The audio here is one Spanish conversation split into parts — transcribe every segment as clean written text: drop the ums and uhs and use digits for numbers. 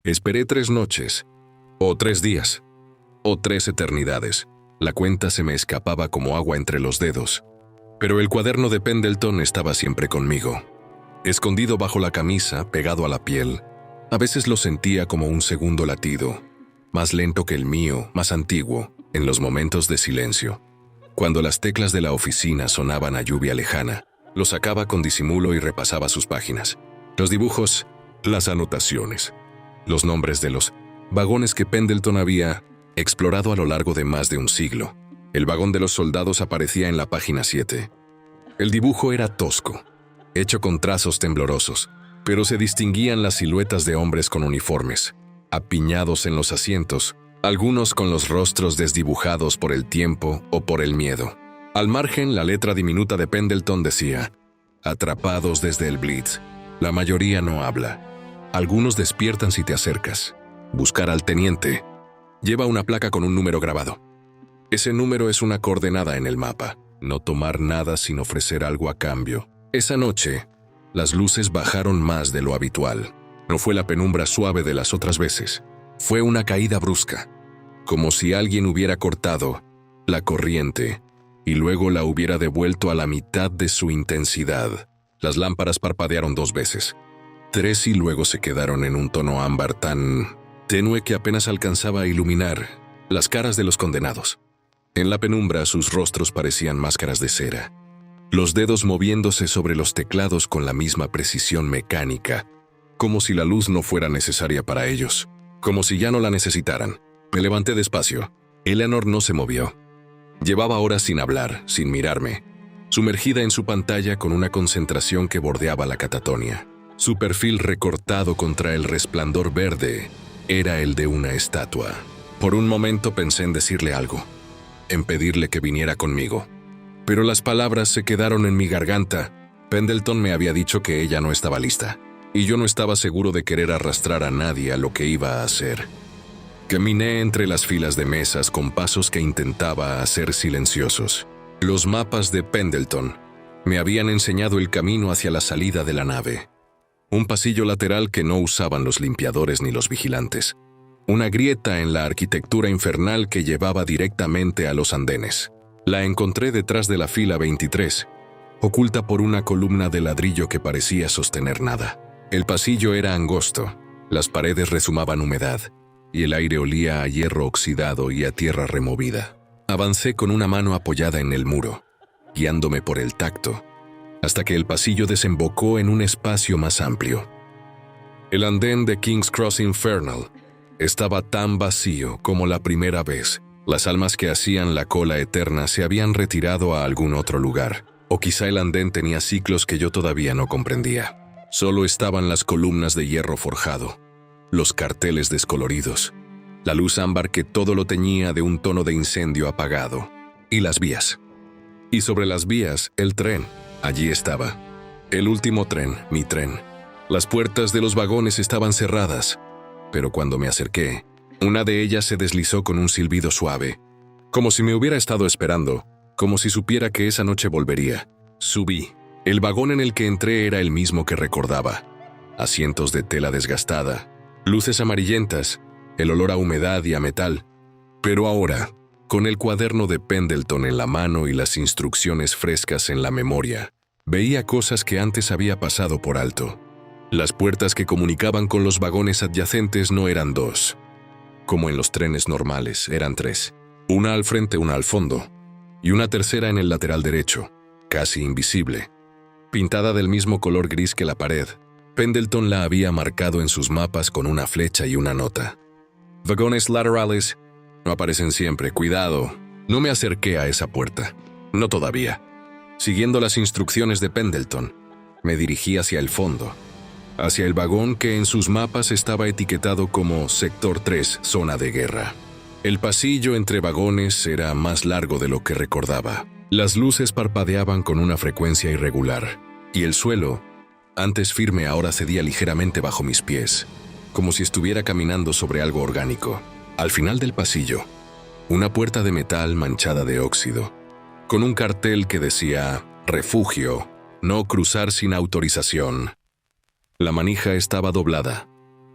Esperé 3 noches, o 3 días, o 3 eternidades. La cuenta se me escapaba como agua entre los dedos. Pero el cuaderno de Pendleton estaba siempre conmigo. Escondido bajo la camisa, pegado a la piel. A veces lo sentía como un segundo latido, más lento que el mío, más antiguo, en los momentos de silencio. Cuando las teclas de la oficina sonaban a lluvia lejana, lo sacaba con disimulo y repasaba sus páginas. Los dibujos, las anotaciones, los nombres de los vagones que Pendleton había explorado a lo largo de más de un siglo. El vagón de los soldados aparecía en la página 7. El dibujo era tosco, hecho con trazos temblorosos, pero se distinguían las siluetas de hombres con uniformes, apiñados en los asientos, algunos con los rostros desdibujados por el tiempo o por el miedo. Al margen, la letra diminuta de Pendleton decía: atrapados desde el Blitz. La mayoría no habla. Algunos despiertan si te acercas. Buscar al teniente. Lleva una placa con un número grabado. Ese número es una coordenada en el mapa. No tomar nada sin ofrecer algo a cambio. Esa noche, las luces bajaron más de lo habitual. No fue la penumbra suave de las otras veces. Fue una caída brusca, como si alguien hubiera cortado la corriente y luego la hubiera devuelto a la mitad de su intensidad. Las lámparas parpadearon 2 veces, 3 y luego se quedaron en un tono ámbar tan tenue que apenas alcanzaba a iluminar las caras de los condenados. En la penumbra sus rostros parecían máscaras de cera, los dedos moviéndose sobre los teclados con la misma precisión mecánica, como si la luz no fuera necesaria para ellos, como si ya no la necesitaran. Me levanté despacio. Eleanor no se movió. Llevaba horas sin hablar, sin mirarme, sumergida en su pantalla con una concentración que bordeaba la catatonia. Su perfil recortado contra el resplandor verde era el de una estatua. Por un momento pensé en decirle algo, en pedirle que viniera conmigo. Pero las palabras se quedaron en mi garganta. Pendleton me había dicho que ella no estaba lista, y yo no estaba seguro de querer arrastrar a nadie a lo que iba a hacer. Caminé entre las filas de mesas con pasos que intentaba hacer silenciosos. Los mapas de Pendleton me habían enseñado el camino hacia la salida de la nave. Un pasillo lateral que no usaban los limpiadores ni los vigilantes. Una grieta en la arquitectura infernal que llevaba directamente a los andenes. La encontré detrás de la fila 23, oculta por una columna de ladrillo que parecía sostener nada. El pasillo era angosto, las paredes rezumaban humedad, y el aire olía a hierro oxidado y a tierra removida. Avancé con una mano apoyada en el muro, guiándome por el tacto, hasta que el pasillo desembocó en un espacio más amplio. El andén de King's Cross Infernal estaba tan vacío como la primera vez. Las almas que hacían la cola eterna se habían retirado a algún otro lugar, o quizá el andén tenía ciclos que yo todavía no comprendía. Solo estaban las columnas de hierro forjado, los carteles descoloridos, la luz ámbar que todo lo teñía de un tono de incendio apagado, y las vías. Y sobre las vías, el tren. Allí estaba. El último tren, mi tren. Las puertas de los vagones estaban cerradas, pero cuando me acerqué, una de ellas se deslizó con un silbido suave, como si me hubiera estado esperando, como si supiera que esa noche volvería. Subí. El vagón en el que entré era el mismo que recordaba. Asientos de tela desgastada, luces amarillentas, el olor a humedad y a metal. Pero ahora, con el cuaderno de Pendleton en la mano y las instrucciones frescas en la memoria, veía cosas que antes había pasado por alto. Las puertas que comunicaban con los vagones adyacentes no eran 2, como en los trenes normales, eran 3. Una al frente, una al fondo, y una tercera en el lateral derecho, casi invisible. Pintada del mismo color gris que la pared, Pendleton la había marcado en sus mapas con una flecha y una nota. Vagones laterales no aparecen siempre, cuidado. No me acerqué a esa puerta, no todavía. Siguiendo las instrucciones de Pendleton, me dirigí hacia el fondo, hacia el vagón que en sus mapas estaba etiquetado como Sector 3, Zona de Guerra. El pasillo entre vagones era más largo de lo que recordaba. Las luces parpadeaban con una frecuencia irregular, y el suelo, antes firme, ahora cedía ligeramente bajo mis pies, como si estuviera caminando sobre algo orgánico. Al final del pasillo, una puerta de metal manchada de óxido, con un cartel que decía «Refugio, no cruzar sin autorización». La manija estaba doblada,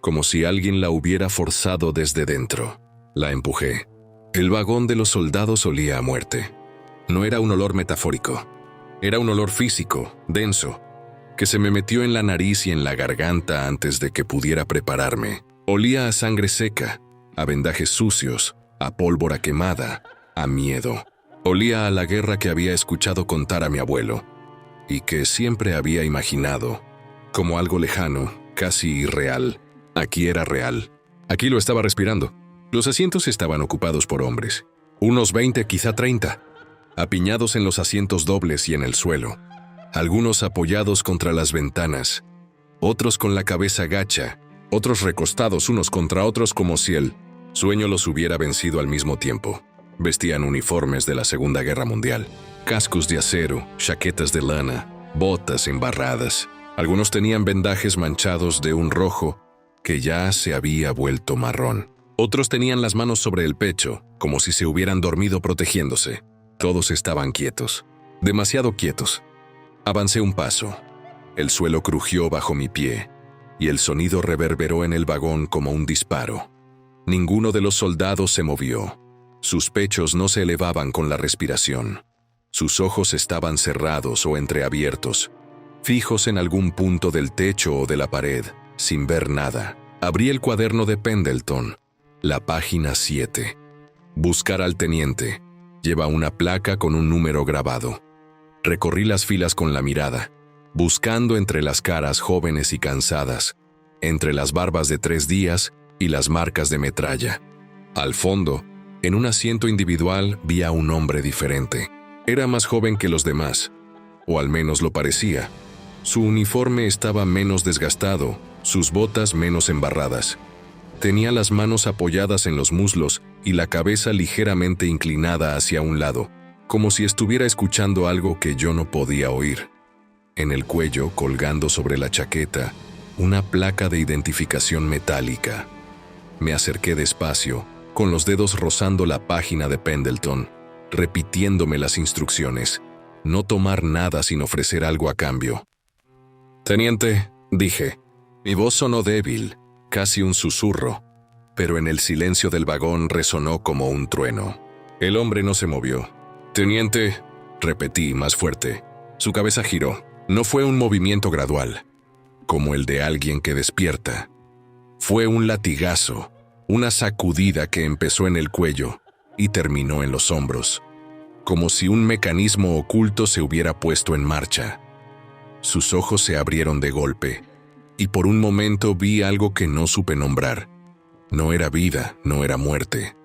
como si alguien la hubiera forzado desde dentro. La empujé. El vagón de los soldados olía a muerte. No era un olor metafórico. Era un olor físico, denso, que se me metió en la nariz y en la garganta antes de que pudiera prepararme. Olía a sangre seca, a vendajes sucios, a pólvora quemada, a miedo. Olía a la guerra que había escuchado contar a mi abuelo y que siempre había imaginado como algo lejano, casi irreal. Aquí era real. Aquí lo estaba respirando. Los asientos estaban ocupados por hombres, unos 20, quizá 30, apiñados en los asientos dobles y en el suelo, algunos apoyados contra las ventanas, otros con la cabeza gacha, otros recostados unos contra otros como si el sueño los hubiera vencido al mismo tiempo. Vestían uniformes de la Segunda Guerra Mundial, cascos de acero, chaquetas de lana, botas embarradas. Algunos tenían vendajes manchados de un rojo que ya se había vuelto marrón. Otros tenían las manos sobre el pecho, como si se hubieran dormido protegiéndose. Todos estaban quietos, demasiado quietos. Avancé un paso. El suelo crujió bajo mi pie, y el sonido reverberó en el vagón como un disparo. Ninguno de los soldados se movió. Sus pechos no se elevaban con la respiración. Sus ojos estaban cerrados o entreabiertos, fijos en algún punto del techo o de la pared, sin ver nada. Abrí el cuaderno de Pendleton, la página 7. Buscar al teniente. Lleva una placa con un número grabado. Recorrí las filas con la mirada, buscando entre las caras jóvenes y cansadas, entre las barbas de 3 días y las marcas de metralla. Al fondo, en un asiento individual, vi a un hombre diferente. Era más joven que los demás, o al menos lo parecía. Su uniforme estaba menos desgastado, sus botas menos embarradas. Tenía las manos apoyadas en los muslos y la cabeza ligeramente inclinada hacia un lado, como si estuviera escuchando algo que yo no podía oír. En el cuello, colgando sobre la chaqueta, una placa de identificación metálica. Me acerqué despacio, con los dedos rozando la página de Pendleton, repitiéndome las instrucciones. No tomar nada sin ofrecer algo a cambio. «Teniente», dije. Mi voz sonó débil, casi un susurro, pero en el silencio del vagón resonó como un trueno. El hombre no se movió. «Teniente», repetí más fuerte. Su cabeza giró. No fue un movimiento gradual, como el de alguien que despierta. Fue un latigazo, una sacudida que empezó en el cuello y terminó en los hombros, como si un mecanismo oculto se hubiera puesto en marcha. Sus ojos se abrieron de golpe, y por un momento vi algo que no supe nombrar. No era vida, no era muerte.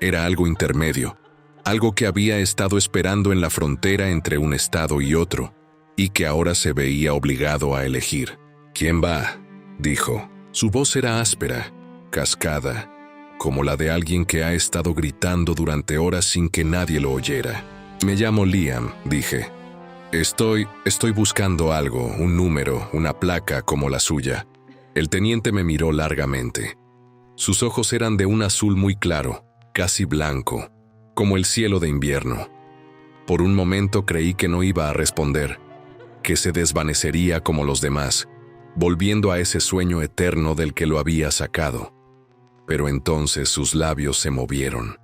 Era algo intermedio, algo que había estado esperando en la frontera entre un estado y otro, y que ahora se veía obligado a elegir. «¿Quién va?», dijo. Su voz era áspera, cascada, como la de alguien que ha estado gritando durante horas sin que nadie lo oyera. «Me llamo Liam», dije. Estoy buscando algo, un número, una placa como la suya». El teniente me miró largamente. Sus ojos eran de un azul muy claro, casi blanco, como el cielo de invierno. Por un momento creí que no iba a responder, que se desvanecería como los demás, volviendo a ese sueño eterno del que lo había sacado. Pero entonces sus labios se movieron.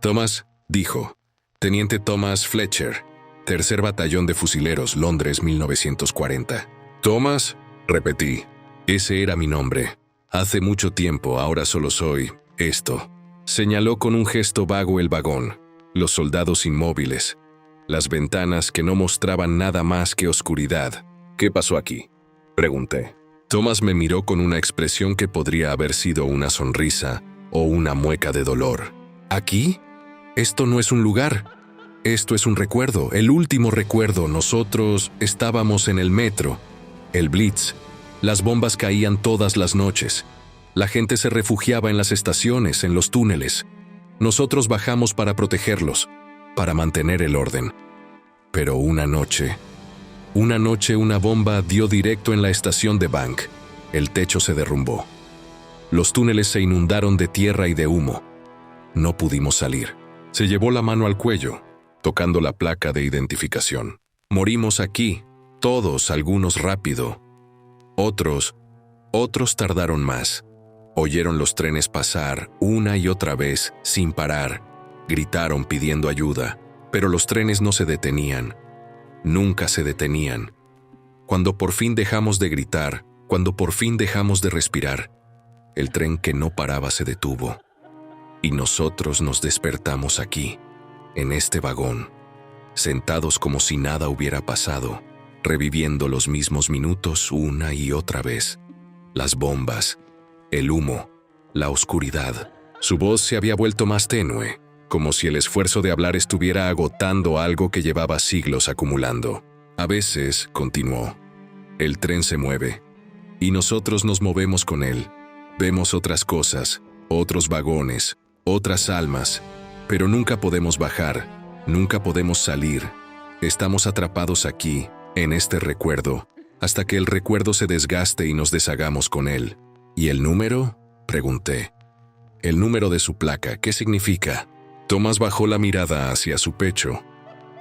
«Thomas», dijo. «Teniente Thomas Fletcher, Tercer Batallón de Fusileros, Londres, 1940. «¿Thomas?», repetí. Ese era mi nombre. Hace mucho tiempo, ahora solo soy esto. Señaló con un gesto vago el vagón, los soldados inmóviles, las ventanas que no mostraban nada más que oscuridad. «¿Qué pasó aquí?», pregunté. Thomas me miró con una expresión que podría haber sido una sonrisa o una mueca de dolor. «¿Aquí? Esto no es un lugar. Esto es un recuerdo, el último recuerdo. Nosotros estábamos en el metro, el Blitz. Las bombas caían todas las noches. La gente se refugiaba en las estaciones, en los túneles. Nosotros bajamos para protegerlos, para mantener el orden. Pero una noche una bomba dio directo en la estación de Bank. El techo se derrumbó. Los túneles se inundaron de tierra y de humo. No pudimos salir». Se llevó la mano al cuello, tocando la placa de identificación. «Morimos aquí, todos, algunos rápido. Otros, Otros tardaron más. Oyeron los trenes pasar una y otra vez, sin parar. Gritaron pidiendo ayuda, pero los trenes no se detenían. Nunca se detenían. Cuando por fin dejamos de gritar, cuando por fin dejamos de respirar, el tren que no paraba se detuvo. Y nosotros nos despertamos aquí, en este vagón, sentados como si nada hubiera pasado, reviviendo los mismos minutos una y otra vez. Las bombas, el humo, la oscuridad. Su voz se había vuelto más tenue, como si el esfuerzo de hablar estuviera agotando algo que llevaba siglos acumulando. A veces, continuó, el tren se mueve, y nosotros nos movemos con él. Vemos otras cosas, otros vagones, otras almas, pero nunca podemos bajar, nunca podemos salir. Estamos atrapados aquí, en este recuerdo, hasta que el recuerdo se desgaste y nos deshagamos con él. ¿Y el número?, pregunté. El número de su placa, ¿qué significa? Tomás bajó la mirada hacia su pecho.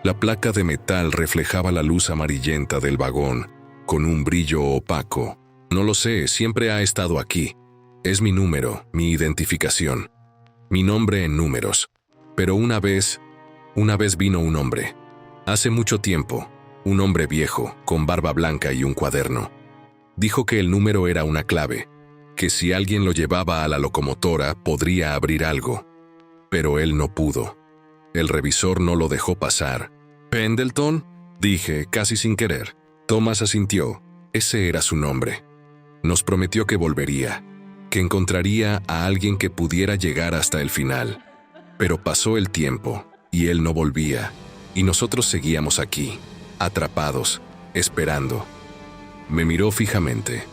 La placa de metal reflejaba la luz amarillenta del vagón, con un brillo opaco. No lo sé, siempre ha estado aquí. Es mi número, mi identificación. Mi nombre en números. Pero una vez vino un hombre. Hace mucho tiempo, un hombre viejo, con barba blanca y un cuaderno. Dijo que el número era una clave, que si alguien lo llevaba a la locomotora podría abrir algo. Pero él no pudo. El revisor no lo dejó pasar. ¿Pendleton?, dije, casi sin querer. Tomás asintió. Ese era su nombre. Nos prometió que volvería, que encontraría a alguien que pudiera llegar hasta el final. Pero pasó el tiempo, y él no volvía, y nosotros seguíamos aquí, atrapados, esperando. Me miró fijamente.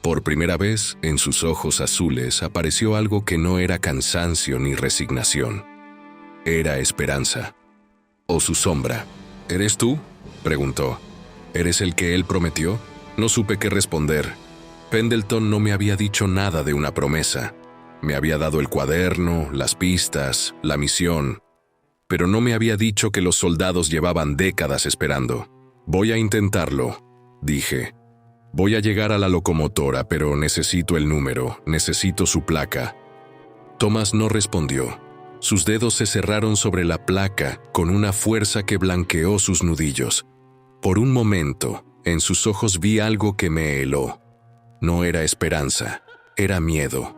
Por primera vez, en sus ojos azules apareció algo que no era cansancio ni resignación. Era esperanza. ¿O su sombra? ¿Eres tú?, preguntó. ¿Eres el que él prometió? No supe qué responder. Pendleton no me había dicho nada de una promesa. Me había dado el cuaderno, las pistas, la misión, pero no me había dicho que los soldados llevaban décadas esperando. Voy a intentarlo, dije. Voy a llegar a la locomotora, pero necesito el número, necesito su placa. Tomás no respondió. Sus dedos se cerraron sobre la placa con una fuerza que blanqueó sus nudillos. Por un momento, en sus ojos vi algo que me heló. No era esperanza, era miedo.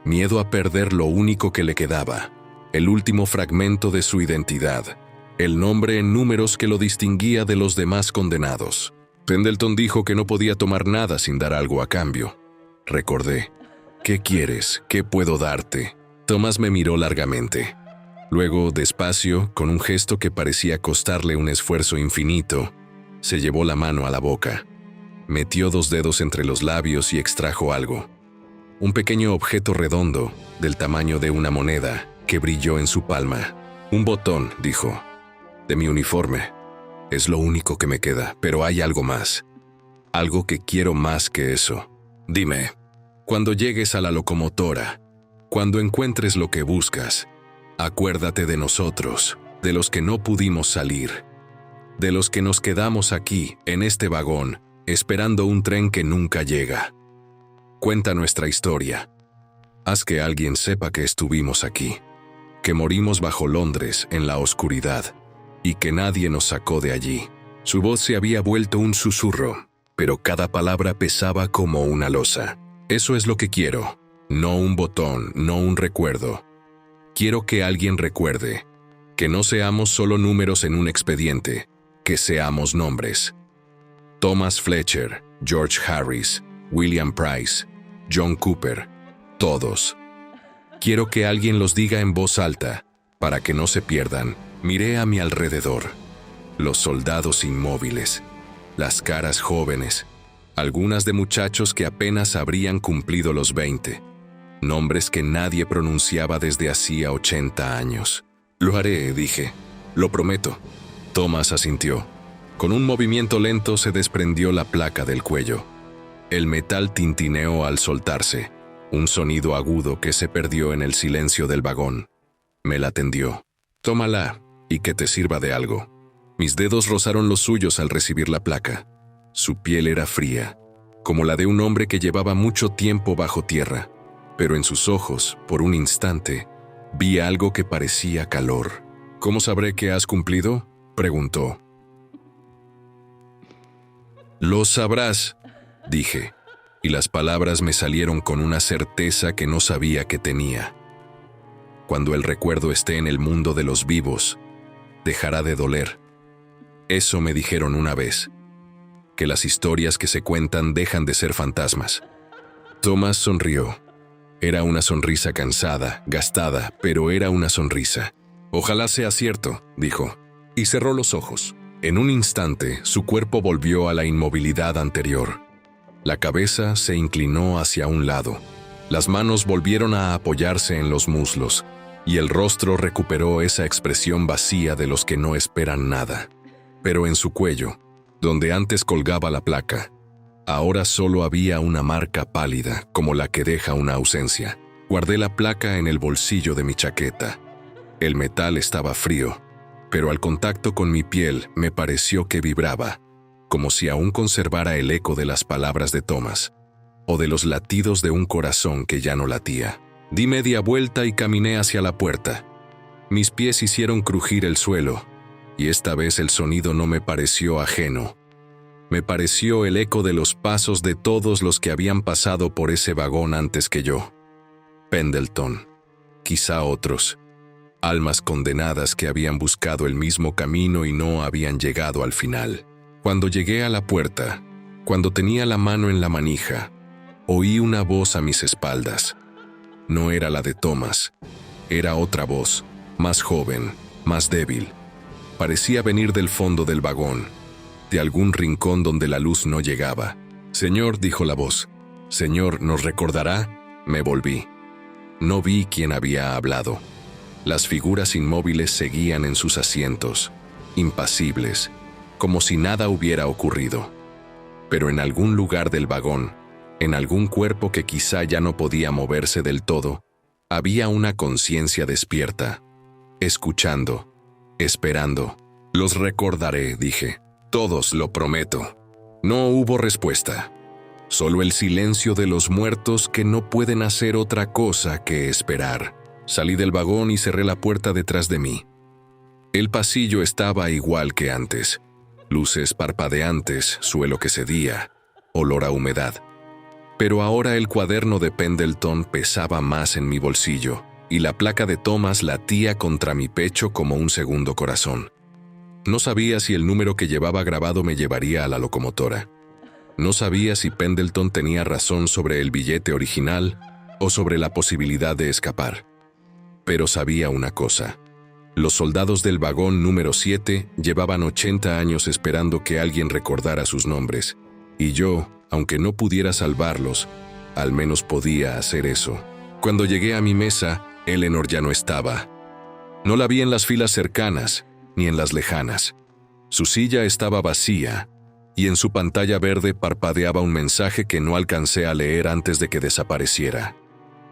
Miedo a perder lo único que le quedaba, el último fragmento de su identidad, el nombre en números que lo distinguía de los demás condenados. Pendleton dijo que no podía tomar nada sin dar algo a cambio. Recordé. ¿Qué quieres? ¿Qué puedo darte? Tomás me miró largamente. Luego, despacio, con un gesto que parecía costarle un esfuerzo infinito, se llevó la mano a la boca. Metió 2 dedos entre los labios y extrajo algo. Un pequeño objeto redondo, del tamaño de una moneda, que brilló en su palma. Un botón, dijo, de mi uniforme. Es lo único que me queda, pero hay algo más. Algo que quiero más que eso. Dime, cuando llegues a la locomotora, cuando encuentres lo que buscas, acuérdate de nosotros, de los que no pudimos salir, de los que nos quedamos aquí, en este vagón, esperando un tren que nunca llega. Cuenta nuestra historia. Haz que alguien sepa que estuvimos aquí, que morimos bajo Londres en la oscuridad y que nadie nos sacó de allí. Su voz se había vuelto un susurro, pero cada palabra pesaba como una losa. Eso es lo que quiero, no un botón, no un recuerdo. Quiero que alguien recuerde, que no seamos solo números en un expediente, que seamos nombres. Thomas Fletcher, George Harris, William Price, John Cooper, todos. Quiero que alguien los diga en voz alta, para que no se pierdan. Miré a mi alrededor. Los soldados inmóviles, las caras jóvenes, algunas de muchachos que apenas habrían cumplido los 20, nombres que nadie pronunciaba desde hacía 80 años. Lo haré, dije. Lo prometo. Thomas asintió. Con un movimiento lento se desprendió la placa del cuello. El metal tintineó al soltarse, un sonido agudo que se perdió en el silencio del vagón. Me la tendió. Tómala, y que te sirva de algo. Mis dedos rozaron los suyos al recibir la placa. Su piel era fría, como la de un hombre que llevaba mucho tiempo bajo tierra, pero en sus ojos, por un instante, vi algo que parecía calor. «¿Cómo sabré que has cumplido?», preguntó. «Lo sabrás», dije, y las palabras me salieron con una certeza que no sabía que tenía. «Cuando el recuerdo esté en el mundo de los vivos, dejará de doler». Eso me dijeron una vez, que las historias que se cuentan dejan de ser fantasmas. Thomas sonrió. Era una sonrisa cansada, gastada, pero era una sonrisa. «Ojalá sea cierto», dijo, y cerró los ojos. En un instante, su cuerpo volvió a la inmovilidad anterior. La cabeza se inclinó hacia un lado. Las manos volvieron a apoyarse en los muslos, y el rostro recuperó esa expresión vacía de los que no esperan nada. Pero en su cuello, donde antes colgaba la placa, ahora solo había una marca pálida, como la que deja una ausencia. Guardé la placa en el bolsillo de mi chaqueta. El metal estaba frío, pero al contacto con mi piel me pareció que vibraba, como si aún conservara el eco de las palabras de Thomas, o de los latidos de un corazón que ya no latía. Di media vuelta y caminé hacia la puerta. Mis pies hicieron crujir el suelo, y esta vez el sonido no me pareció ajeno. Me pareció el eco de los pasos de todos los que habían pasado por ese vagón antes que yo. Pendleton, quizá otros, almas condenadas que habían buscado el mismo camino y no habían llegado al final. Cuando llegué a la puerta, cuando tenía la mano en la manija, oí una voz a mis espaldas. No era la de Thomas, era otra voz, más joven, más débil. Parecía venir del fondo del vagón, de algún rincón donde la luz no llegaba. «Señor», dijo la voz. «Señor, ¿nos recordará?». Me volví. No vi quién había hablado. Las figuras inmóviles seguían en sus asientos, impasibles, como si nada hubiera ocurrido. Pero en algún lugar del vagón, en algún cuerpo que quizá ya no podía moverse del todo, había una conciencia despierta, escuchando, esperando. «Los recordaré», dije. «Todos, lo prometo». No hubo respuesta. Solo el silencio de los muertos que no pueden hacer otra cosa que esperar. Salí del vagón y cerré la puerta detrás de mí. El pasillo estaba igual que antes. Luces parpadeantes, suelo que cedía, olor a humedad. Pero ahora el cuaderno de Pendleton pesaba más en mi bolsillo, y la placa de Thomas latía contra mi pecho como un segundo corazón. No sabía si el número que llevaba grabado me llevaría a la locomotora. No sabía si Pendleton tenía razón sobre el billete original o sobre la posibilidad de escapar. Pero sabía una cosa. Los soldados del vagón número 7 llevaban 80 años esperando que alguien recordara sus nombres, y yo, aunque no pudiera salvarlos, al menos podía hacer eso. Cuando llegué a mi mesa, Eleanor ya no estaba. No la vi en las filas cercanas, ni en las lejanas. Su silla estaba vacía, y en su pantalla verde parpadeaba un mensaje que no alcancé a leer antes de que desapareciera.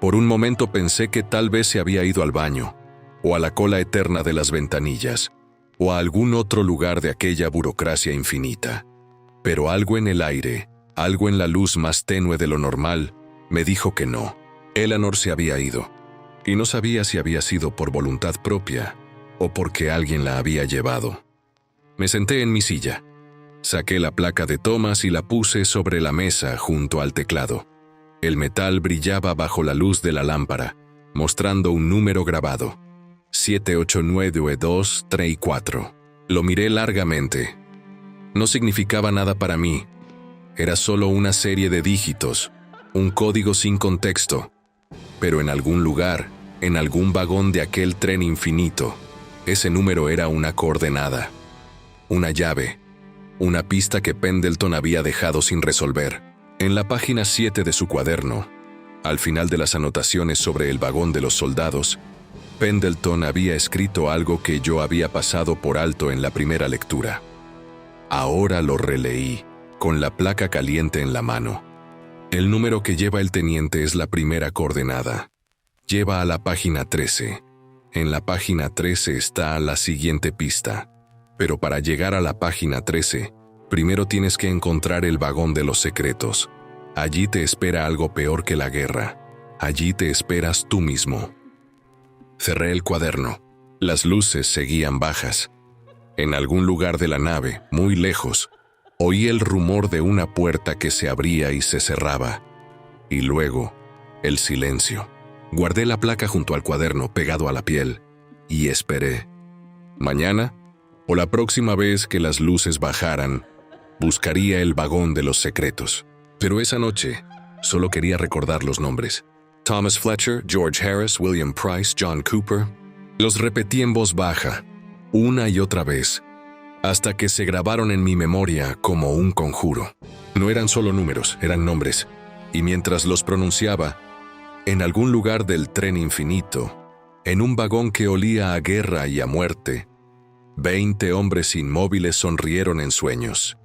Por un momento pensé que tal vez se había ido al baño, o a la cola eterna de las ventanillas, o a algún otro lugar de aquella burocracia infinita. Pero algo en el aire, algo en la luz más tenue de lo normal, me dijo que no. Eleanor se había ido, y no sabía si había sido por voluntad propia o porque alguien la había llevado. Me senté en mi silla. Saqué la placa de Thomas y la puse sobre la mesa junto al teclado. El metal brillaba bajo la luz de la lámpara, mostrando un número grabado. 789-234. Lo miré largamente. No significaba nada para mí. Era solo una serie de dígitos, un código sin contexto. Pero en algún lugar, en algún vagón de aquel tren infinito, ese número era una coordenada, una llave, una pista que Pendleton había dejado sin resolver. En la página 7 de su cuaderno, al final de las anotaciones sobre el vagón de los soldados, Pendleton había escrito algo que yo había pasado por alto en la primera lectura. Ahora lo releí, con la placa caliente en la mano. El número que lleva el teniente es la primera coordenada. Lleva a la página 13. En la página 13 está la siguiente pista. Pero para llegar a la página 13, primero tienes que encontrar el vagón de los secretos. Allí te espera algo peor que la guerra. Allí te esperas tú mismo. Cerré el cuaderno. Las luces seguían bajas. En algún lugar de la nave, muy lejos, oí el rumor de una puerta que se abría y se cerraba. Y luego, el silencio. Guardé la placa junto al cuaderno pegado a la piel y esperé. Mañana, o la próxima vez que las luces bajaran, buscaría el vagón de los secretos. Pero esa noche, solo quería recordar los nombres. Thomas Fletcher, George Harris, William Price, John Cooper. Los repetí en voz baja, una y otra vez, hasta que se grabaron en mi memoria como un conjuro. No eran solo números, eran nombres, y mientras los pronunciaba, en algún lugar del tren infinito, en un vagón que olía a guerra y a muerte, 20 hombres inmóviles sonrieron en sueños.